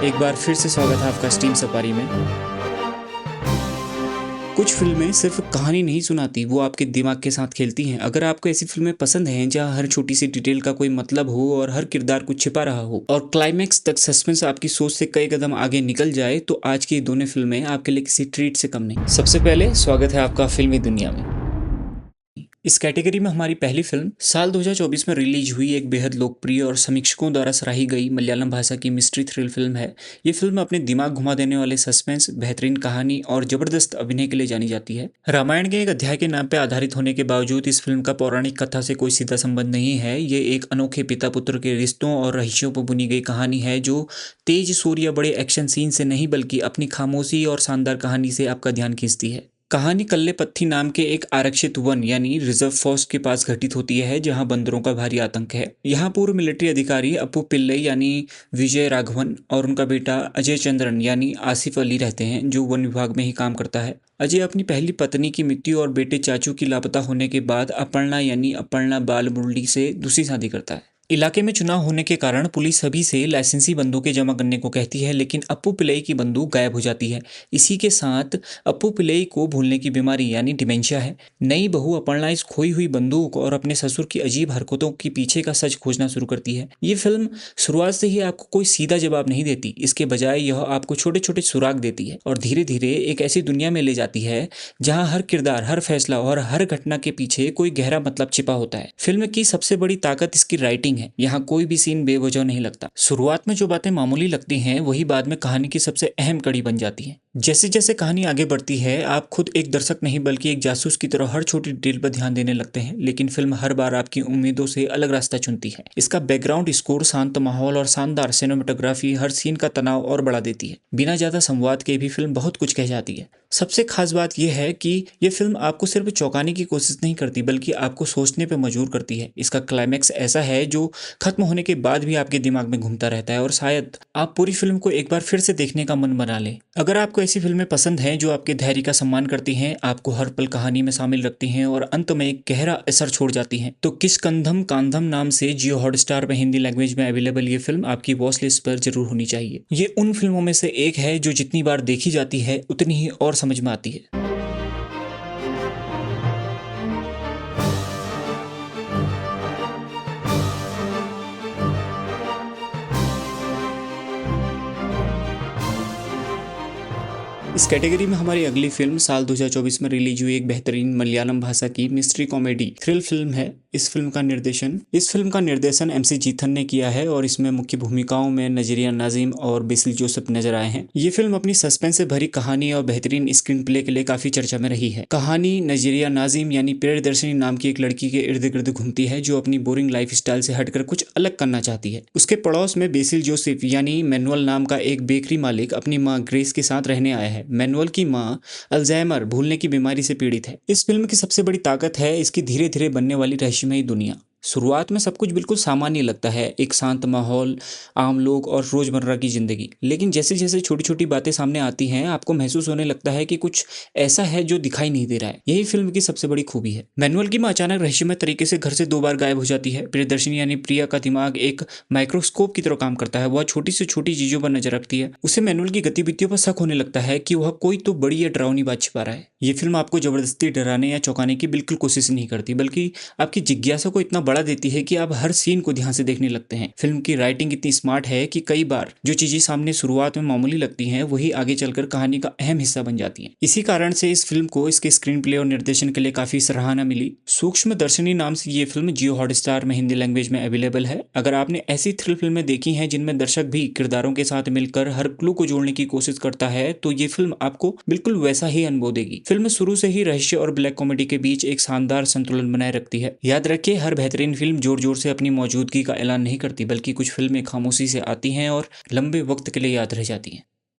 एक बार फिर से स्वागत है आपका स्टीम सफारी में। कुछ फिल्में सिर्फ कहानी नहीं सुनाती, वो आपके दिमाग के साथ खेलती हैं। अगर आपको ऐसी फिल्में पसंद हैं जहां हर छोटी सी डिटेल का कोई मतलब हो और हर किरदार कुछ छिपा रहा हो और क्लाइमैक्स तक सस्पेंस आपकी सोच से कई कदम आगे निकल जाए, तो आज की ये दोनों फिल्में आपके लिए किसी ट्रीट से कम नहीं। सबसे पहले स्वागत है आपका फिल्मी दुनिया में। इस कैटेगरी में हमारी पहली फिल्म साल 2024 में रिलीज हुई एक बेहद लोकप्रिय और समीक्षकों द्वारा सराही गई मलयालम भाषा की मिस्ट्री थ्रिल फिल्म है। ये फिल्म अपने दिमाग घुमा देने वाले सस्पेंस, बेहतरीन कहानी और जबरदस्त अभिनय के लिए जानी जाती है। रामायण के एक अध्याय के नाम पर आधारित होने के बावजूद इस फिल्म का पौराणिक कथा से कोई सीधा संबंध नहीं है। ये एक अनोखे पिता पुत्र के रिश्तों और रहस्यों पर बुनी गई कहानी है जो तेज सूर या बड़े एक्शन सीन से नहीं बल्कि अपनी खामोशी और शानदार कहानी से आपका ध्यान खींचती है। कहानी कल्लेपत्थी नाम के एक आरक्षित वन यानी रिजर्व फोर्स के पास घटित होती है जहां बंदरों का भारी आतंक है। यहां पूर्व मिलिट्री अधिकारी अप्पू पिल्लई यानी विजय राघवन और उनका बेटा अजय चंद्रन यानी आसिफ अली रहते हैं, जो वन विभाग में ही काम करता है। अजय अपनी पहली पत्नी की मृत्यु और बेटे चाचू की लापता होने के बाद अपर्णा यानी अपर्णा बाल मुरली से दूसरी शादी करता है। इलाके में चुनाव होने के कारण पुलिस सभी से लाइसेंसी बंदूकें जमा करने को कहती है, लेकिन अप्पू पिल्लई की बंदूक गायब हो जाती है। इसी के साथ अप्पू पिल्लई को भूलने की बीमारी यानी डिमेंशिया है। नई बहू अपर्णा इस खोई हुई बंदूक और अपने ससुर की अजीब हरकतों के पीछे का सच खोजना शुरू करती है। ये फिल्म शुरुआत से ही आपको कोई सीधा जवाब नहीं देती, इसके बजाय यह आपको छोटे छोटे सुराग देती है और धीरे धीरे एक ऐसी दुनिया में ले जाती है जहां हर किरदार, हर फैसला और हर घटना के पीछे कोई गहरा मतलब छिपा होता है। फिल्म की सबसे बड़ी ताकत इसकी राइटिंग है। यहाँ कोई भी सीन बेवजह नहीं लगता। शुरुआत में जो बातें मामूली लगती हैं वही बाद में कहानी की सबसे अहम कड़ी बन जाती हैं। जैसे जैसे कहानी आगे बढ़ती है आप खुद एक दर्शक नहीं बल्कि एक जासूस की तरह हर छोटी डिटेल पर ध्यान देने लगते हैं, लेकिन फिल्म हर बार आपकी उम्मीदों से अलग रास्ता चुनती है। इसका बैकग्राउंड स्कोर, शांत माहौल और शानदार सिनेमेटोग्राफी हर सीन का तनाव और बढ़ा देती है। बिना ज्यादा संवाद के भी फिल्म बहुत कुछ कह जाती है। सबसे खास बात यह है कि यह फिल्म आपको सिर्फ चौंकाने की कोशिश नहीं करती बल्कि आपको सोचने पर मजबूर करती है। इसका क्लाइमैक्स ऐसा है जो खत्म होने के बाद भी आपके दिमाग में घूमता रहता है और शायद आप पूरी फिल्म को एक बार फिर से देखने का मन बना लें। अगर आपको ऐसी फिल्में पसंद हैं जो आपके धैर्य का सम्मान करती हैं, आपको हर पल कहानी में शामिल रखती हैं और अंत में एक गहरा असर छोड़ जाती हैं, तो किष्किंधम कांधम नाम से जियो हॉटस्टार पर हिंदी लैंग्वेज में अवेलेबल ये फिल्म आपकी वॉच लिस्ट पर जरूर होनी चाहिए। ये उन फिल्मों में से एक है जो जितनी बार देखी जाती है उतनी ही और समझ में आती है। इस कैटेगरी में हमारी अगली फिल्म साल 2024 में रिलीज हुई एक बेहतरीन मलयालम भाषा की मिस्ट्री कॉमेडी थ्रिल फिल्म है। इस फिल्म का निर्देशन MC जीथन ने किया है और इसमें मुख्य भूमिकाओं में नजरिया नाजिम और बेसिल जोसेफ नजर आए हैं। ये फिल्म अपनी सस्पेंस से भरी कहानी और बेहतरीन स्क्रीन प्ले के लिए काफी चर्चा में रही है। कहानी नजरिया नाजिम यानी प्रियदर्शनी नाम की एक लड़की के इर्द गिर्द घूमती है जो अपनी बोरिंग लाइफ स्टाइल से हटकर कुछ अलग करना चाहती है। उसके पड़ोस में बेसिल जोसेफ यानी मैनुअल नाम का एक बेकरी मालिक अपनी माँ ग्रेस के साथ रहने आया है। मैनुअल की मां अल्जाइमर भूलने की बीमारी से पीड़ित है। इस फिल्म की सबसे बड़ी ताकत है इसकी धीरे धीरे बनने वाली रहस्यमयी दुनिया। शुरुआत में सब कुछ बिल्कुल सामान्य लगता है, एक शांत माहौल, आम लोग और रोजमर्रा की जिंदगी। लेकिन जैसे जैसे छोटी छोटी बातें सामने आती हैं आपको महसूस होने लगता है कि कुछ ऐसा है जो दिखाई नहीं दे रहा है। यही फिल्म की सबसे बड़ी खूबी है। मैनुअल की मां अचानक रहस्यमय तरीके से घर से 2 बार गायब हो जाती है। प्रियदर्शनी यानी प्रिया का दिमाग एक माइक्रोस्कोप की तरह काम करता है। वह छोटी से छोटी चीजों पर नजर रखती है। उसे मैनुअल की गतिविधियों पर शक होने लगता है कि वह कोई तो बड़ी या डरावनी बात छिपा रहा है। ये फिल्म आपको जबरदस्ती डराने या चौंकाने की बिल्कुल कोशिश नहीं करती बल्कि आपकी जिज्ञासा को इतना बढ़ा देती है कि आप हर सीन को ध्यान से देखने लगते हैं। फिल्म की राइटिंग इतनी स्मार्ट है कि कई बार जो चीजें सामने शुरुआत में मामूली लगती हैं वही आगे चलकर कहानी का अहम हिस्सा बन जाती हैं। इसी कारण से इस फिल्म को इसके स्क्रीन प्ले और निर्देशन के लिए काफी सराहना मिली। सूक्ष्म दर्शनी नाम से ये फिल्म जियो हॉटस्टार में हिंदी लैंग्वेज में अवेलेबल है। अगर आपने ऐसी थ्रिल फिल्में देखी हैं जिनमें दर्शक भी किरदारों के साथ मिलकर हर क्लू को जोड़ने की कोशिश करता है तो ये फिल्म आपको बिल्कुल वैसा ही अनुभव देगी। फिल्म शुरू से ही रहस्य और ब्लैक कॉमेडी के बीच एक शानदार संतुलन बनाए रखती है। याद रखिए, हर बेहतरीन फिल्म जोर जोर से अपनी मौजूदगी का ऐलान नहीं करती बल्कि कुछ फिल्में खामोशी से आती हैं और लंबे वक्त के लिए याद रह जाती हैं।